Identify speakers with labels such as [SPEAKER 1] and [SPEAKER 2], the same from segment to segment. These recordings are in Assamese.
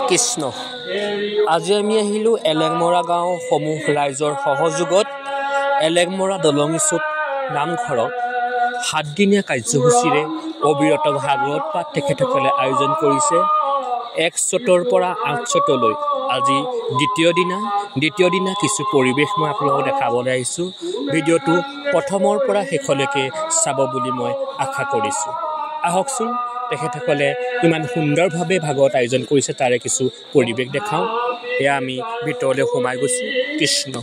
[SPEAKER 1] কৃষ্ণ আজি আমি আহিলোঁ এলেংমৰা গাঁও সমূহ ৰাইজৰ সহযোগত এলেংমৰা দলঙিচুক নামঘৰত 7 দিনীয়া কাৰ্যসূচীৰে অবিৰত ভাগৱত পাঠ তেখেতসকলে আয়োজন কৰিছে 1 চ'তৰ পৰা 8 চ'তলৈ আজি দ্বিতীয় দিনা কিছু পৰিৱেশ মই আপোনালোকক দেখাবলৈ আহিছোঁ ভিডিঅ'টো প্ৰথমৰ পৰা শেষলৈকে চাব বুলি মই আশা কৰিছোঁ আহকচোন তেখেতসকলে ইমান সুন্দৰভাৱে ভাগৱত আয়োজন কৰিছে তাৰে কিছু পৰিৱেশ দেখাওঁ এয়া আমি ভিতৰলৈ সোমাই গৈছোঁ কৃষ্ণ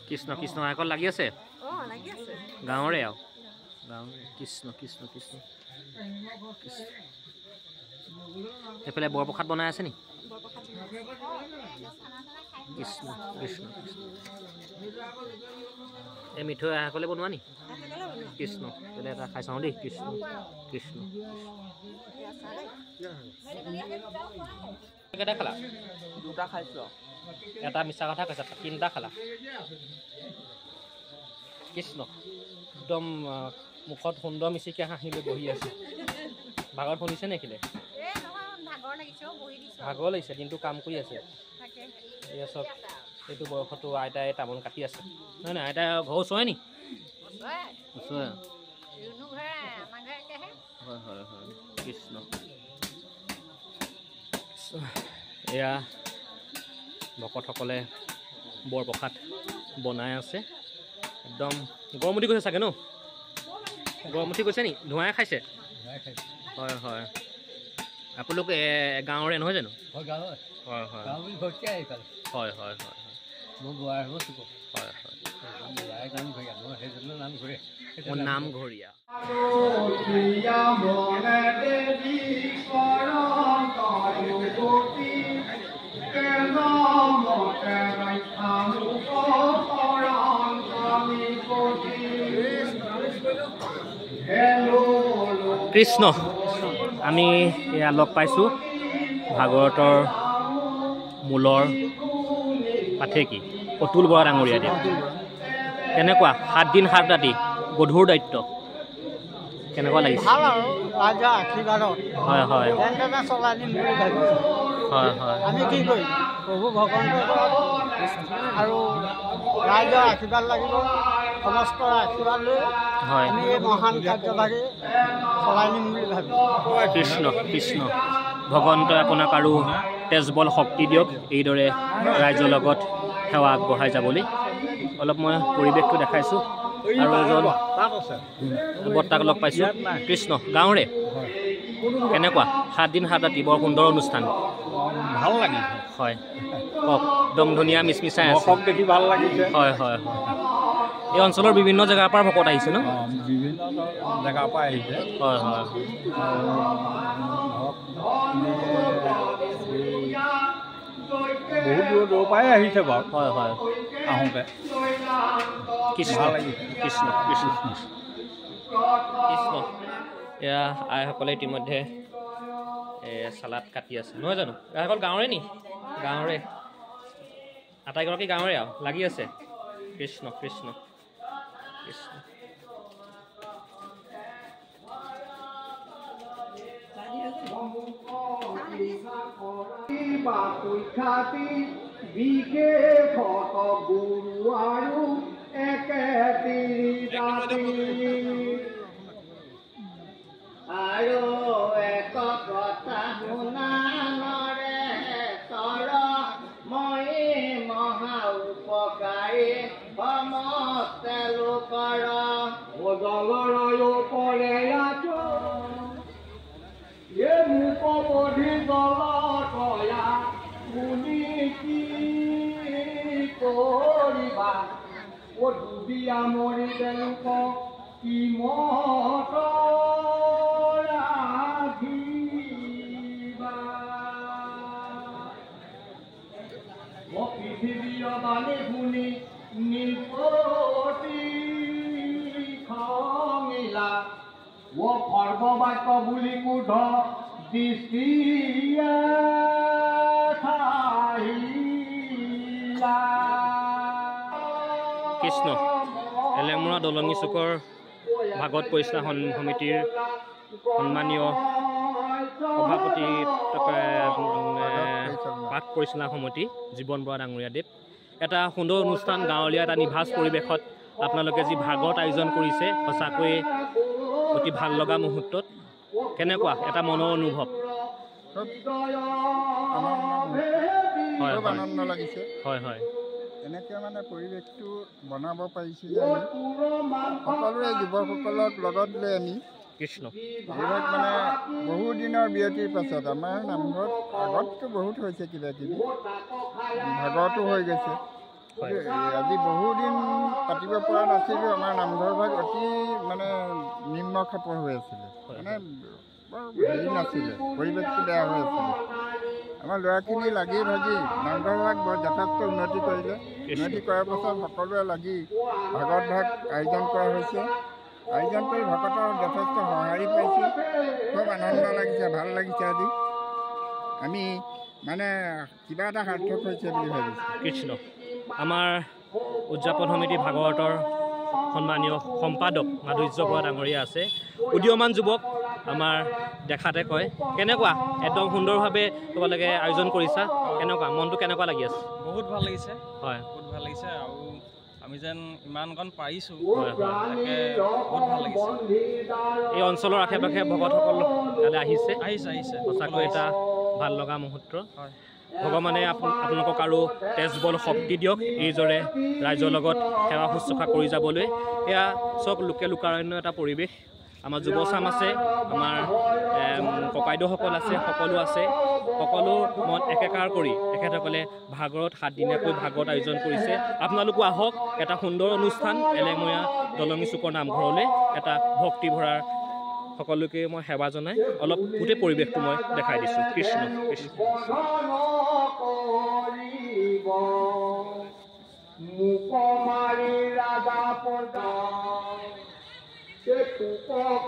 [SPEAKER 1] কৃষ্ণ কৃষ্ণ এখন লাগি আছে গাঁৱৰে আৰু গাঁৱৰে কৃষ্ণ কৃষ্ণ কৃষ্ণ এইফালে বৰপ্ৰসাদ বনাই আছে নি কৃষ্ণ কৃষ্ণ কৃষ্ণ এই মিঠৈ আহকলে বনোৱা নি কৃষ্ণ তেলে এটা খাই চাওঁ দেই কৃষ্ণ কৃষ্ণ কেইটা খালা দুটা খাইছোঁ এটা মিছা কথা কৈছা 3টা খালা কৃষ্ণ একদম মুখত সুন্দৰ মিচিকে হাঁহি লৈ বহি আছে ভাগৰ শুনিছে নেখিলে ভাগৰ লাগিছে কিন্তু কাম কৰি আছে এয়া চব এইটো বয়সতো আইতাই তামোল কাটি আছে নহয় নহয় আইতা ঘৰ ওচৰে নি ওচৰে হয় হয় হয় কৃষ্ণ এয়া ভকতসকলে বৰপ্ৰসাদ বনাই আছে একদম গৰম উঠি গৈছে চাগে ন গৰম উঠি গৈছে নি ধোঁৱাই খাইছে হয় হয় আপোনালোক গাঁৱৰে নহয় জানো হয় হয় হয় হয় হয় হয় নামঘৰীয়া কৃষ্ণ আমি এয়া লগ পাইছোঁ ভাগৱতৰ মূলৰ পাঠেকি অতুল বৰা ডাঙৰীয়া দিয়া কেনেকুৱা 7 দিন 7 ৰাতি গধুৰ দায়িত্ব কেনেকুৱা লাগিছে
[SPEAKER 2] ভাল আৰু ৰাইজৰ আশীৰ্বাদত
[SPEAKER 1] হয় হয়
[SPEAKER 2] যেনে চলাই দিম বুলি ভাবিছোঁ
[SPEAKER 1] হয় হয়
[SPEAKER 2] আমি কি কৰিম প্ৰভু ভগৱন্তৰ আৰু ৰাইজৰ আশীৰ্বাদ লাগিব সমস্ত আশীৰ্বাদ লৈ
[SPEAKER 1] হয়
[SPEAKER 2] আমি এই মহান কাৰ্যভাগী চলাই নিম বুলি ভাবিছোঁ
[SPEAKER 1] কৃষ্ণ কৃষ্ণ ভগৱন্তই আপোনাক আৰু তেজবল শক্তি দিয়ক এইদৰে ৰাইজৰ লগত সেৱা আগবঢ়াই যাবলৈ অলপ মই পৰিৱেশটো দেখাইছোঁ আৰু এজন বৰ্তাক লগ পাইছোঁ কৃষ্ণ গাঁৱৰে কেনেকুৱা 7 দিন 7 ৰাতি বৰ সুন্দৰ অনুষ্ঠান
[SPEAKER 3] ভাল লাগিছে
[SPEAKER 1] হয় কওক একদম ধুনীয়া মিচমিচাই আছে
[SPEAKER 3] দেখি ভাল লাগিছে
[SPEAKER 1] হয় হয় হয় এই অঞ্চলৰ বিভিন্ন জেগাৰ পৰা ভকত আহিছে ন
[SPEAKER 3] বিভিন্ন জেগাৰ পৰা আহিছে
[SPEAKER 1] হয় হয়
[SPEAKER 3] বহুত দূৰৰ পৰাই আহিছে বাৰু
[SPEAKER 1] হয় হয়
[SPEAKER 3] আহোঁতে
[SPEAKER 1] কৃষ্ণ
[SPEAKER 3] ভাল লাগিছে
[SPEAKER 1] কৃষ্ণ কৃষ্ণ কৃষ্ণ এয়া আইসকলে ইতিমধ্যে চালাড কাটি আছে নহয় জানো আইসকল গাঁৱৰে নি গাঁৱৰে আটাইগৰাকী গাঁৱৰে আৰু লাগি আছে কৃষ্ণ কৃষ্ণ কৃষ্ণ
[SPEAKER 2] আৰু এক কথা শুনানৰে তৰ মই মহা উপকাৰী সমস্ত লোকৰ জলৰয় পৰে মুখবধি জল তয়া শুনি কি কৰিবা ও ডুবিয়া মৰি তেওঁলোক কি মত পৃথিৱীৰ বাণী শুনি নিপতি খমিলা ও সৰ্ববাক্য বুলি কোধ দৃষ্টিয়ে
[SPEAKER 1] কৃষ্ণ এলেমৰা দলঙি চুকৰ ভাগৱত পৰিচালনা সমিতিৰ সন্মানীয় সভাপতি পাঠ পৰিচালনা সমিতি জীৱন বৰা ডাঙৰীয়া দেৱ এটা সুন্দৰ অনুষ্ঠান গাঁৱলীয়া এটা নিভাঁজ পৰিৱেশত আপোনালোকে যি ভাগৱত আয়োজন কৰিছে সঁচাকৈয়ে অতি ভাল লগা মুহূৰ্তত কেনেকুৱা এটা মনৰ অনুভৱ
[SPEAKER 4] হয় আনন্দ লাগিছে
[SPEAKER 1] হয় হয়
[SPEAKER 4] এনেকৈ মানে পৰিৱেশটো বনাব পাৰিছোঁ যে আমি সকলোৱে যুৱকসকলক লগত লৈ আমি
[SPEAKER 1] কৃষ্ণ
[SPEAKER 4] এইবিলাক মানে বহু দিনৰ বিৰতিৰ পাছত আমাৰ নামঘৰত আগততো বহুত হৈছে কিবা কিবি ভাগতো হৈ গৈছে আজি বহুদিন পাতিব পৰা নাছিলোঁ আমাৰ নামঘৰ ভাগ অতি মানে নিম্ন খাপৰ হৈ আছিলে মানে বৰ হেৰি নাছিলে পৰিৱেশটো বেয়া হৈ আছিলে আমাৰ ল'ৰাখিনি লাগি ভাগি নামঘৰ ভাগ বৰ যথেষ্ট উন্নতি কৰিলে উন্নতি কৰাৰ পাছত সকলোৱে লাগি ভাগৱত ভাগ আয়োজন কৰা হৈছে আয়োজন কৰি ভকতৰ যথেষ্ট সঁহাৰি পাইছোঁ খুব আনন্দ লাগিছে ভাল লাগিছে আজি আমি মানে কিবা এটা সাৰ্থক হৈছে বুলি ভাবিছোঁ
[SPEAKER 1] কৃষ্ণ আমাৰ উদযাপন সমিতি ভাগৱতৰ সন্মানীয় সম্পাদক মাধুৰ্য বৰা ডাঙৰীয়া আছে উদীয়মান যুৱক আমাৰ দেখাতে কয় কেনেকুৱা একদম সুন্দৰভাৱে তোমালোকে আয়োজন কৰিছা কেনেকুৱা মনটো কেনেকুৱা লাগি আছে
[SPEAKER 5] বহুত ভাল লাগিছে
[SPEAKER 1] হয়
[SPEAKER 5] বহুত ভাল লাগিছে আৰু আমি যেন ইমানকণ পাৰিছোঁ তাকে বহুত ভাল লাগিছে
[SPEAKER 1] এই অঞ্চলৰ আশে পাশে ভকতসকল ইয়ালৈ আহিছে
[SPEAKER 5] আহিছে
[SPEAKER 1] সঁচাকৈ এটা ভাল লগা মুহূৰ্ত
[SPEAKER 5] হয়
[SPEAKER 1] ভগৱানে আপোনালোকক আৰু তেজবল শক্তি দিয়ক এইদৰে ৰাইজৰ লগত সেৱা শুশ্ৰূষা কৰি যাবলৈ এয়া চব লোকাৰণ্য এটা পৰিৱেশ আমাৰ যুৱচাম আছে আমাৰ ককাইদেউসকল আছে সকলো আছে সকলো মন একেকাৰ কৰি তেখেতসকলে ভাগৱত 7 দিনীয়াকৈ ভাগৱত আয়োজন কৰিছে আপোনালোকো আহক এটা সুন্দৰ অনুষ্ঠান এলেমৰা দলঙি চুকৰ নামঘৰলৈ এটা ভক্তি ভৰাৰ সকলোকে মই সেৱা জনাই অলপ গোটেই পৰিৱেশটো মই দেখাই দিছোঁ কৃষ্ণ কৃষ্ণ
[SPEAKER 2] মুকমাৰী ৰাজা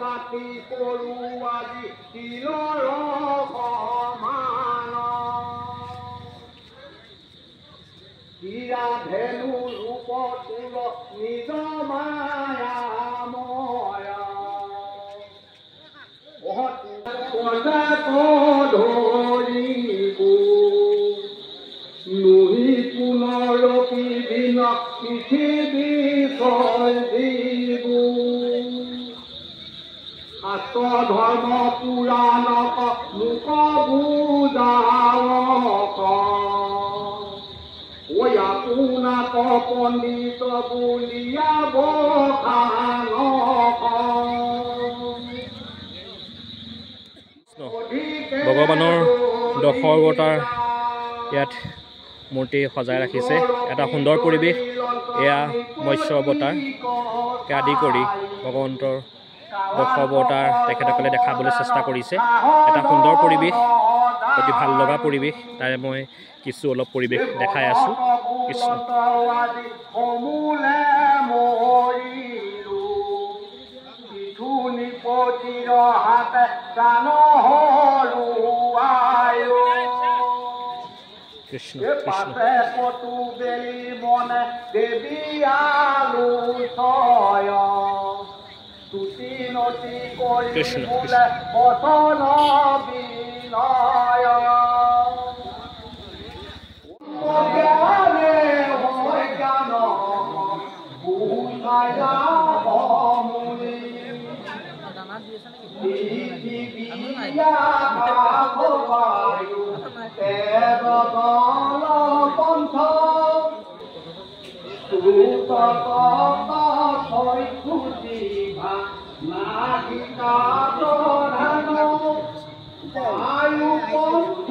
[SPEAKER 2] কাটি কৰো আজি তিলৰ সমান হীৰা ধেনু ৰূপ তুল নিজ মায়াময়া ধৰিব নুহি পুনৰপি দিন পৃথিৱী দিব শাস্ত্ৰ ধৰ্ম পুৰাণক লোক বুজাওক আপোনাক পণ্ডিত বুলিয়াব
[SPEAKER 1] ভগৱানৰ দশৰ অৱতাৰ ইয়াত মূৰ্তি সজাই ৰাখিছে এটা সুন্দৰ পৰিৱেশ এয়া মৎস্য অৱতাৰকে আদি কৰি ভগৱন্তৰ দশ অৱতাৰ তেখেতসকলে দেখাবলৈ চেষ্টা কৰিছে এটা সুন্দৰ পৰিৱেশ অতি ভাল লগা পৰিৱেশ তাৰে মই কিছু অলপ পৰিৱেশ দেখাই আছোঁ কৃষ্ণ
[SPEAKER 6] পতিৰ হাতে প্ৰাণ হৰুৱায়
[SPEAKER 1] কৃষ্ণ
[SPEAKER 6] পাছে কটু বেলি মনে দেৱী আলোচয় তুতি নতি কৰি বোলে বচন বিনয় জ্ঞানে হয় জ্ঞান বুঝায়া মুনি পন্থ নাগিকা প্ৰধান বায়ু পন্থ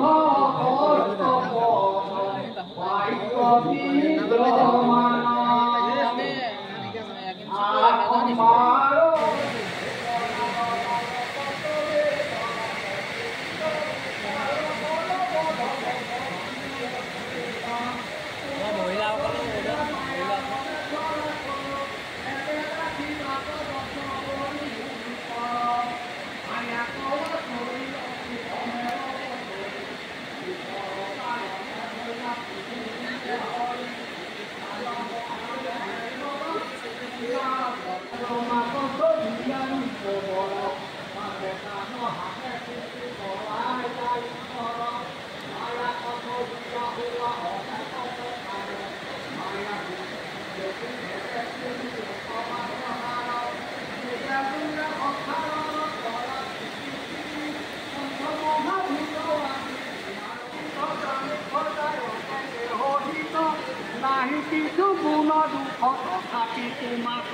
[SPEAKER 6] কিছু গুণ দুখ তথাপি তোমাক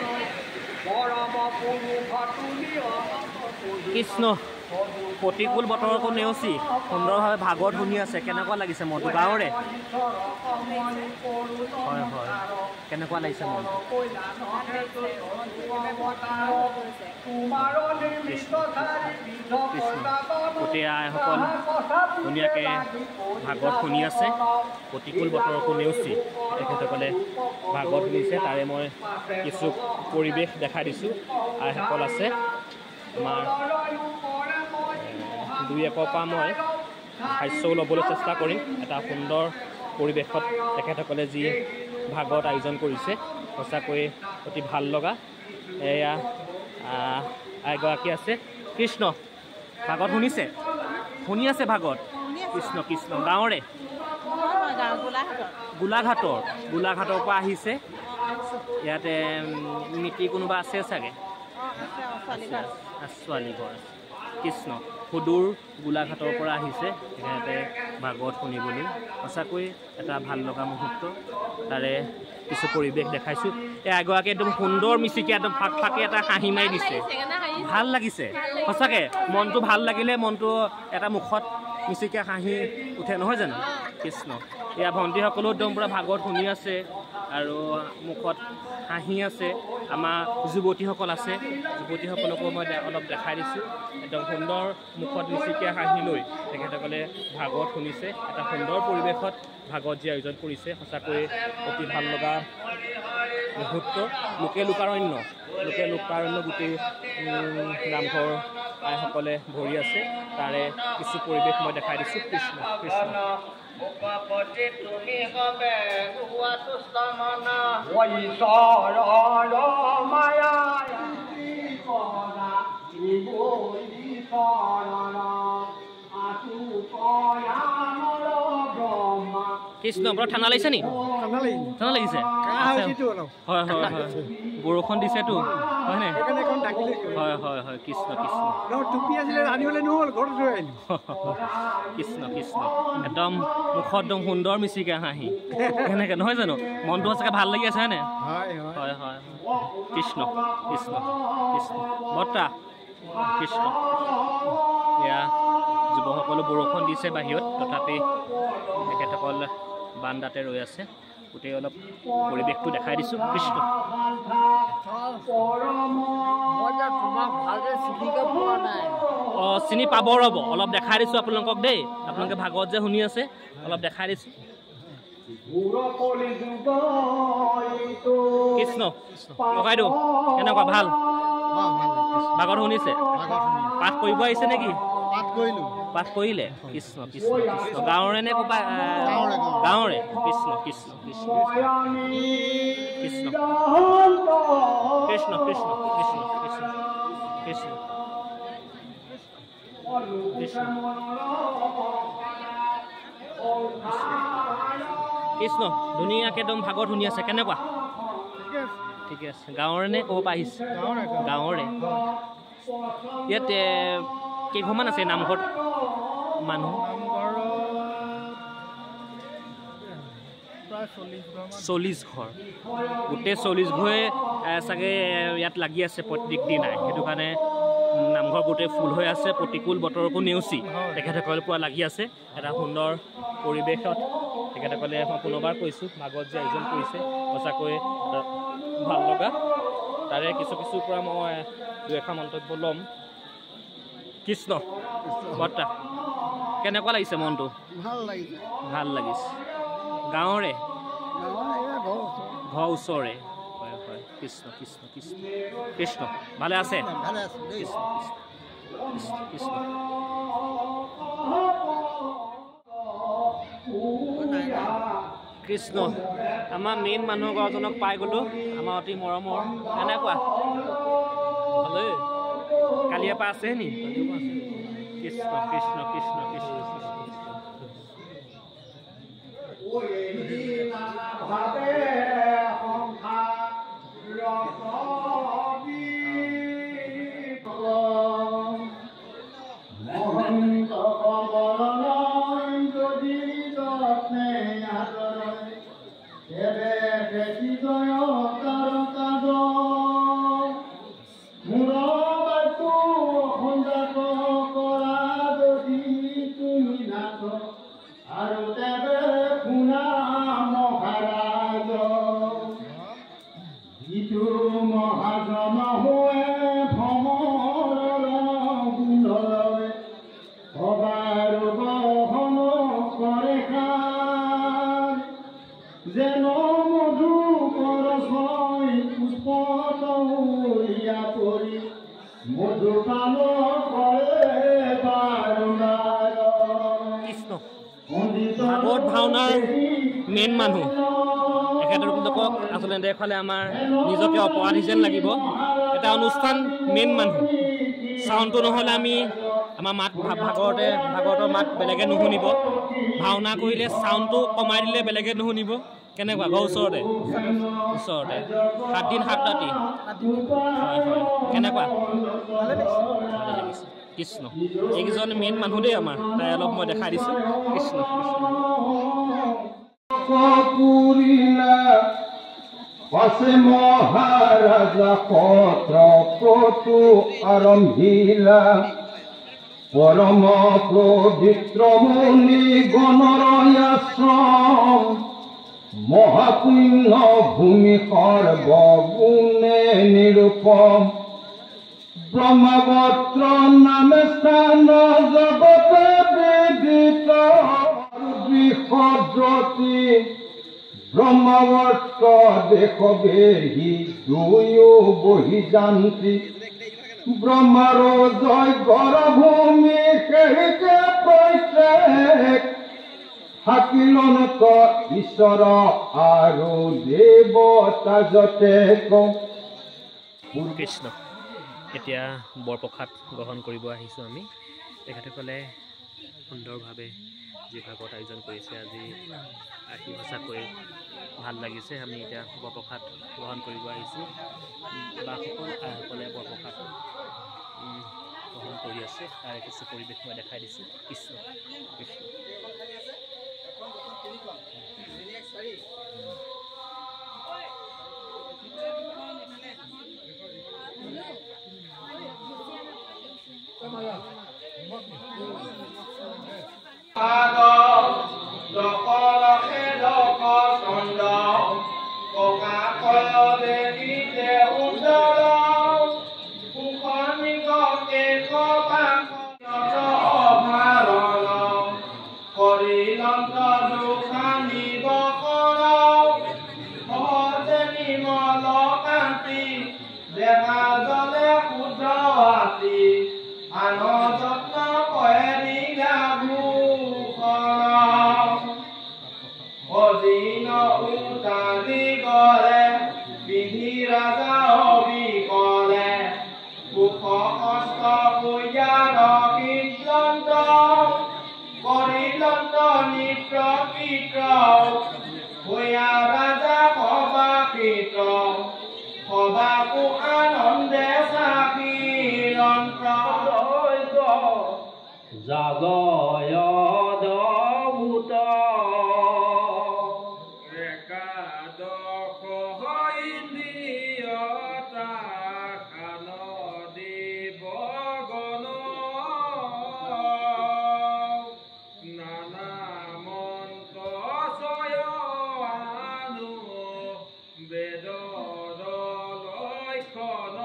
[SPEAKER 6] পৰম পুৰুষ তুমি
[SPEAKER 1] কৃষ্ণ প্ৰতিকূল বতৰকো নেওচি সুন্দৰভাৱে ভাগৱত শুনি আছে কেনেকুৱা লাগিছে মনটো গাঁৱৰে হয় হয় কেনেকুৱা লাগিছে মনটো গোটেই আইসকল ধুনীয়াকৈ ভাগৱত শুনি আছে প্ৰতিকূল বতৰকো নেওচি তেখেতসকলে ভাগৱত শুনিছে তাৰে মই কিছু পৰিৱেশ দেখাই দিছোঁ আইসকল আছে আমাৰ দুই একৰ পৰা মই হাস্যও ল'বলৈ চেষ্টা কৰিম এটা সুন্দৰ পৰিৱেশত তেখেতসকলে যি ভাগৱত আয়োজন কৰিছে সঁচাকৈ অতি ভাল লগা এয়া এগৰাকী আছে কৃষ্ণ ভাগৱত শুনিছে শুনি আছে ভাগৱত কৃষ্ণ কৃষ্ণ গাঁৱৰে গোলাঘাটৰ পৰা আহিছে ইয়াতে মিতি কোনোবা আছে চাগে ছোৱালী ঘৰ কৃষ্ণ সুদূৰ গোলাঘাটৰ পৰা আহিছে তেখেতে ভাগৱত শুনিবলৈ সঁচাকৈ এটা ভাল লগা মুহূৰ্ত তাৰে কিছু পৰিৱেশ দেখাইছোঁ এই এগৰাকী একদম সুন্দৰ মিচিকি একদম ফাক ফাকে এটা হাঁহি মাৰি দিছে ভাল লাগিছে সঁচাকৈ মনটো ভাল লাগিলে মনটো এটা মুখত মিচিকি হাঁহি উঠে নহয় জানো কৃষ্ণ এয়া ভণ্টিসকলো একদম পূৰা ভাগৱত শুনি আছে আৰু মুখত হাঁহি আছে আমাৰ যুৱতীসকল আছে যুৱতীসকলকো মই অলপ দেখাই দিছোঁ একদম সুন্দৰ মুখত মিচিকিয়া হাঁহি লৈ তেখেতসকলে ভাগৱত শুনিছে এটা সুন্দৰ পৰিৱেশত ভাগৱত যি আয়োজন কৰিছে সঁচাকৈ অতি ভাল লগা মুহূৰ্ত লোকে লোকাৰণ্য গোটেই নামঘৰ আইসকলে ভৰি আছে তাৰে কিছু পৰিৱেশ মই দেখাই দিছোঁ কৃষ্ণ কৃষ্ণ
[SPEAKER 6] তুমি হবে মায়া
[SPEAKER 1] কৃষ্ণ বৰ ঠাণ্ডা লাগিছে নি ঠাণ্ডা লাগিছে হয় হয় হয় বৰষুণ দিছেতো হয়নে হয় হয় হয় কৃষ্ণ কৃষ্ণ কৃষ্ণ কৃষ্ণ একদম মুখত একদম সুন্দৰ মিচিকে হাঁহি কেনেকৈ নহয় জানো মনটো সঁচাকৈ ভাল লাগি আছে হয়নে হয় হয় কৃষ্ণ কৃষ্ণ কৃষ্ণ বৰ্তা কৃষ্ণ এয়া যুৱকসকলো বৰষুণ দিছে বাহিৰত তথাপি তেখেতসকল বান্দাতে ৰৈ আছে গোটেই অলপ পৰিৱেশটো দেখাই দিছোঁ কৃষ্ণ অঁ চিনি পাব ৰ'ব অলপ দেখাই দিছোঁ আপোনালোকক দেই আপোনালোকে ভাগৱত যে শুনি আছে অলপ দেখাই দিছোঁ কৃষ্ণ ককাইদেউ কেনেকুৱা ভাল ভাগৱত শুনিছে পাঠ কৰিব আহিছে নেকি পাঠ কৰিলে কৃষ্ণ কৃষ্ণ কৃষ্ণ গাঁৱৰে নে ক'বা গাঁৱৰে কৃষ্ণ কৃষ্ণ কৃষ্ণ কৃষ্ণ কৃষ্ণ কৃষ্ণ কৃষ্ণ কৃষ্ণ কৃষ্ণ কৃষ্ণ ধুনীয়াকৈ একদম ভাগৱত শুনি আছে কেনেকুৱা ঠিকে আছে গাঁৱৰে নে ক'ব পৰা আহিছে গাঁৱৰে ইয়াত কেইঘৰমান আছে নামঘৰত মানুহ 40 ঘৰ গোটেই 40 ঘৰে চাগে ইয়াত লাগি আছে প্ৰত্যেক দিনাই সেইটো কাৰণে নামঘৰ গোটেই ফুল হৈ আছে প্ৰতিকূল বতৰকো নেওচি তেখেতসকলে পুৰা লাগি আছে এটা সুন্দৰ পৰিৱেশত তেখেতসকলে মই পুনৰবাৰ কৈছোঁ ভাগৱত যে আয়োজন কৰিছে সঁচাকৈ ভাল লগা তাৰে কিছু কিছুৰ পৰা মই দুই এখন মন্তব্য ল'ম কৃষ্ণ বৰ্তা কেনেকুৱা লাগিছে মনটো ভাল লাগিছে গাঁৱৰে ঘৰ ওচৰে হয় হয় কৃষ্ণ কৃষ্ণ কৃষ্ণ কৃষ্ণ ভালে আছে কৃষ্ণ কৃষ্ণ কৃষ্ণ কৃষ্ণ আমাৰ মেইন মানুহ ঘৰজনক পাই গ'লোঁ আমাৰ অতি মৰমৰ এনেকুৱা ভালেই কালিৰ পৰা আছে নি কৃষ্ণ কৃষ্ণ কৃষ্ণ কৃষ্ণ ভাগৱত ভাওনাৰ মেইন মানুহ এখেতলোকক আচলতে দেখুৱালে আমাৰ নিজকে অপৰাধী যেন লাগিব এটা অনুষ্ঠান মেইন মানুহ চাউণ্ডটো নহ'লে আমি আমাৰ মাত ভাগৱতৰ মাত বেলেগে নুশুনিব ভাওনা কৰিলে চাউণ্ডটো কমাই দিলে বেলেগে নুশুনিব কেনেকুৱা ঘৰ ওচৰতে 7 দিন 7 ৰাতি হয় হয় কেনেকুৱা কৃষ্ণ এইকেইজন মেইন মানুহ দেই আমাৰ তাই অলপ মই দেখাই দিছোঁ কৃষ্ণ
[SPEAKER 7] আছে মহাৰাজা পত্ৰ কতো আৰম্ভিলা পৰম পবিত্ৰ মুনি গণৰ আশ্ৰম মহাপুণ্য ভূমি সৰ্বগুণে নিৰূপম ব্ৰহ্মবত্ৰ নামে স্থান জগতে বিদিত বিসদতি ব্ৰহ্মবত্ৰ দেশ বেহি দুয়ো বহি যান্তি ব্ৰহ্মৰ যজ্ঞৰ ভূমি সেহিতে প্ৰত্যেক থাকিলনত ঈশ্বৰ আৰু দেৱতা যতে
[SPEAKER 1] কৃষ্ণ এতিয়া বৰপ্ৰসাদ গ্ৰহণ কৰিব আহিছোঁ আমি তেখেতসকলে সুন্দৰভাৱে যি ভাগৱত আয়োজন কৰিছে আজি আহি সঁচাকৈ ভাল লাগিছে আমি এতিয়া বৰপ্ৰসাদ গ্ৰহণ কৰিব আহিছোঁ বাসকল আইসকলে বৰপ্ৰসাদ গ্ৰহণ কৰি আছে তাৰে কিছু পৰিৱেশ মই দেখাই দিছোঁ কৃষ্ণ কৃষ্ণ
[SPEAKER 6] দেখা জলে
[SPEAKER 8] যত্ন কয়েৰি গাভূষণ অজিন উতাৰি গলে বিধি ৰাজা অবিকলে সুখ কষ্ট পূজাৰ কীৰ্তন্ত কৰিলন্ত নিপ্ৰকৃত ভূঞা ৰাজা সবাকৃত সবাকো আনন্দে চাকিৰন্ত্ৰ জাগয়দভূত একাদশ ইন্দ্ৰিয়তা খান দেৱগণ নানা মন্ত্ৰ চয়নো বেদৰ লক্ষণ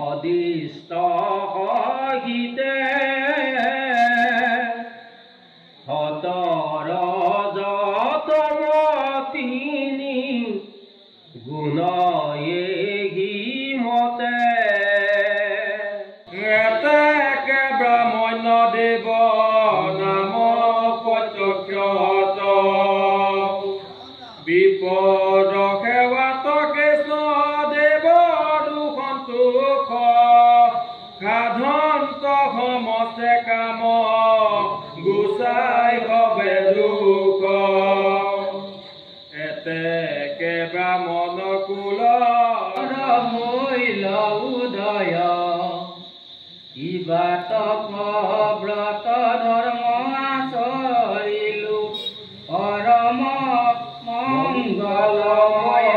[SPEAKER 8] অদিষ্ট গীতে সতৰ যতম তিনি গুণয়ে গীমতে এতেকে ব্ৰাহ্মণ্য দেৱ নাম প্ৰত্যক্ষ বিপদ সেৱাত কৃষ্ণ দেৱ দুসন্তোষ সাধন্ত সমস্তে কাম গুচাই হবে দুখ এতেকে ব্ৰাহ্মণ কুল হৈল উদয় কিবা তপ ব্ৰত ধৰ্ম আচৰিলো পৰম মংগলময়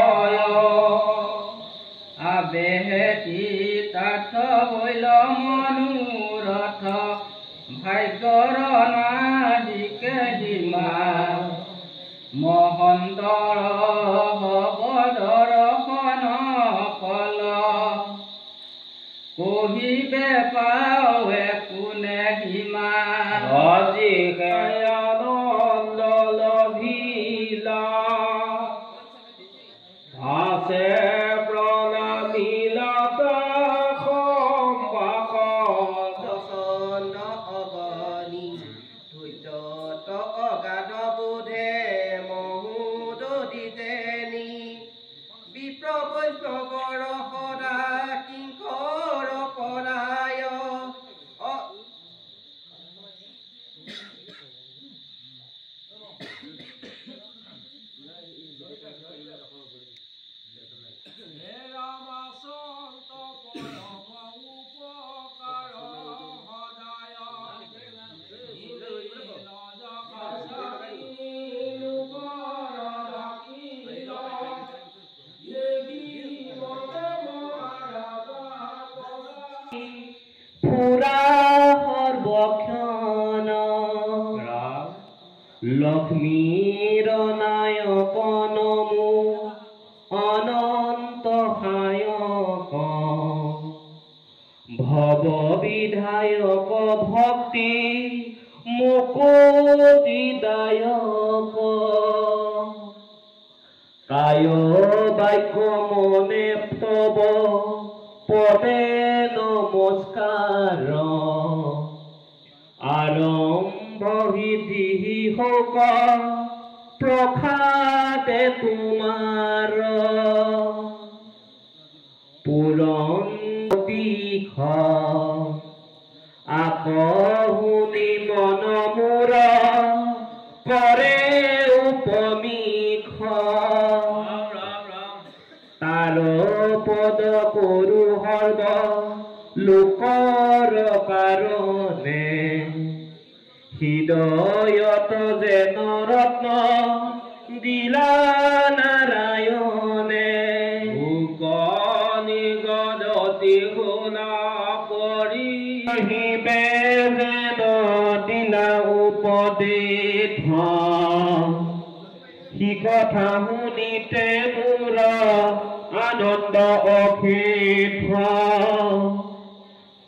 [SPEAKER 8] আবেহেতি তাৰ্থ হৈল মনোৰথ ভাগ্যৰ নাজিকে হিমা মহন্তৰ হব দৰ্শন ফল কহিবে পাৱে কোনে হিমা অজিকে আনন্দ লভিলা আছে প্ৰণামিলা সম্পাক দশন অগণি ধৈৰ্যত অগাধ বোধে মহোদদিতেনি বিপ্ৰ বৈষ্ণৱৰ সদা কিংকৰ পৰায় লক্ষ্মীৰ নায়ক নমো অনন্ত সায়ক ভৱ বিধায়ক ভক্তি মুকুতিদায়ক কায় বাক্য মনে তব পদে নমস্কাৰ আৰম্ভি হোক প্ৰসাদে তোমাৰ পুৰণ দিখ আকহুনি মন মোৰ কৰে উপমিখ তাৰ পদ কৰো সৰ্ব লোকৰ কাৰণে হৃদয়ত যেন ৰত্ন দিলা নাৰায়ণে নিগদতি গুণা কৰি আহিবে যেন দিলা উপদেশ সি কথা শুনিতে মোৰ আনন্দ অশেষ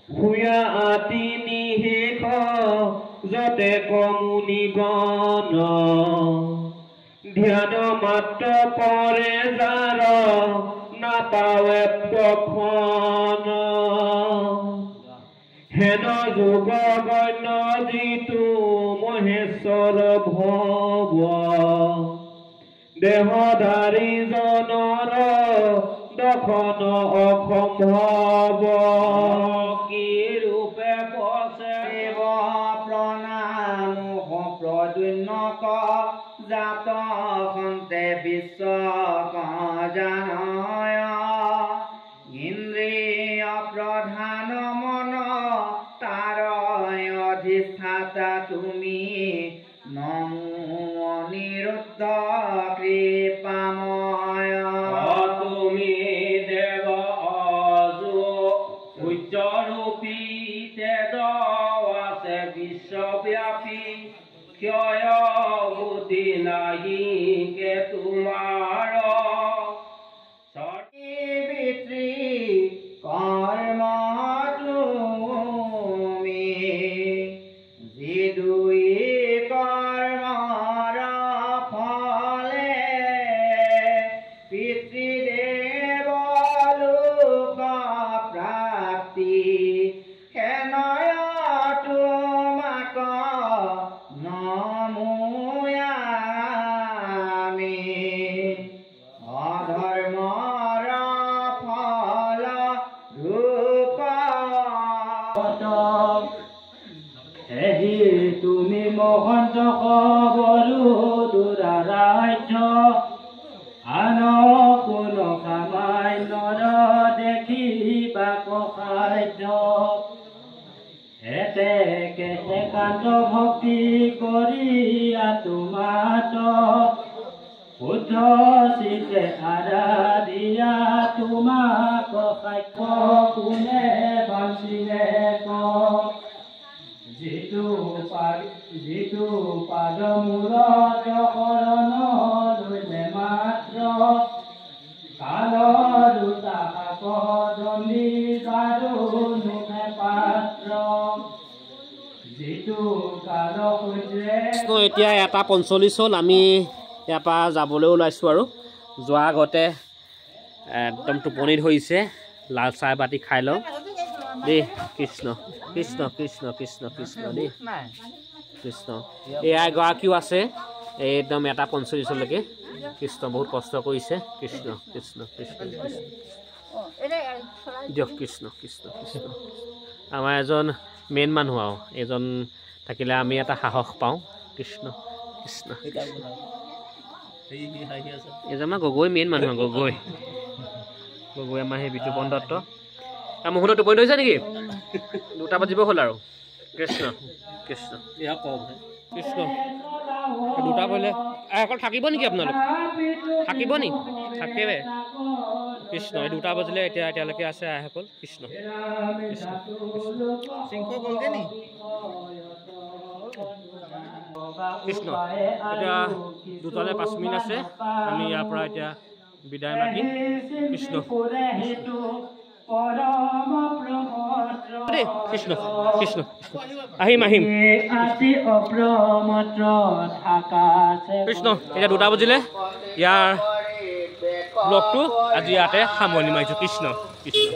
[SPEAKER 8] শুয়া আতি নিশেষ যতে কমুনি গণ ধ্যান মাত্ৰ পৰে যাৰ নাপাৱে প্ৰখন হেন যোগ গণ্য যিটো মহেশ্বৰ ভৱ দেহধাৰী জনৰ দখন অসম্ভৱ কি ৰূপে বসে প্ৰণাম প্ৰদ্যুন্নক জাত সন্তে বিশ্ব জানয় ইন্দ্ৰিয় প্ৰধান মন তাৰ অধিষ্ঠাতা তুমি নমো অনিৰুদ্ধ কৃপাময় তুমি দেৱ অজো সূৰ্যৰূপী তেজ আছে বিশ্বব্যাপী ক্ষয় বুদ্ধি নাহি কে তোমাৰ সৰ্বত্ৰী কৰ্ম তুমি যি দুই কৰ্মৰ ফলে পিতৃদেৱ লোক প্ৰাপ্তি হেনয় তোমাক নমোয়ামি অধৰ্মৰ ফল ৰূপ এহি তুমি মহন্ত বলো দুৰাৰাজ্য আন কোনো কামাই নৰ দেখিবা কসাধ্য এতে একান্ত ভক্তি কৰি তোমাত শুদ্ধ চিতে আৰাধিয়া তোমাক সাক্ষ্য কোনে বাঞ্চিলে যিটো পাদ মূৰত শৰণ লৈলে মাত্ৰ কালৰ দণ্ডি যাৰো পাত্ৰ যিটো কাল
[SPEAKER 1] এতিয়া 1:45 হ'ল আমি ইয়াৰ পৰা যাবলৈ ওলাইছোঁ আৰু যোৱাৰ আগতে একদম টোপনি ধৰিছে লাল চাহ বাতি খাই লওঁ দেই কৃষ্ণ কৃষ্ণ কৃষ্ণ কৃষ্ণ কৃষ্ণ দেই কৃষ্ণ এয়া এগৰাকীও আছে একদম 1:45লৈকে কৃষ্ণ বহুত কষ্ট কৰিছে কৃষ্ণ কৃষ্ণ কৃষ্ণ কৃষ্ণ দিয়ক কৃষ্ণ কৃষ্ণ কৃষ্ণ আমাৰ এজন মেইন মানুহ আৰু এজন থাকিলে আমি এটা সাহস পাওঁ কৃষ্ণ কৃষ্ণ এজন আমাৰ গগৈ মেইন মানুহ গগৈ আমাৰ সেই বিতুপন দত্ত মুহূৰ্তত টোপনি ধৰিছে নেকি 2টা বাজিব হ'ল আৰু কৃষ্ণ কৃষ্ণ কৃষ্ণ 2টা বলে অকল থাকিব নেকি আপোনালোক থাকিব নি থাকিবে কৃষ্ণ 2টা বাজিলে এতিয়ালৈকে আছে আইসকল কৃষ্ণ কৃষ্ণ কৃষ্ণ এতিয়া 2টালৈ 5 মিনিট আছে আমি ইয়াৰ পৰা এতিয়া বিদায় মাগিম কৃষ্ণ কৃষ্ণ কৃষ্ণ আহিম কৃষ্ণ এতিয়া 2টা বাজিলে ইয়াৰ ব্লগটো আজি ইয়াতে সামৰণি মাৰিছোঁ কৃষ্ণ কৃষ্ণ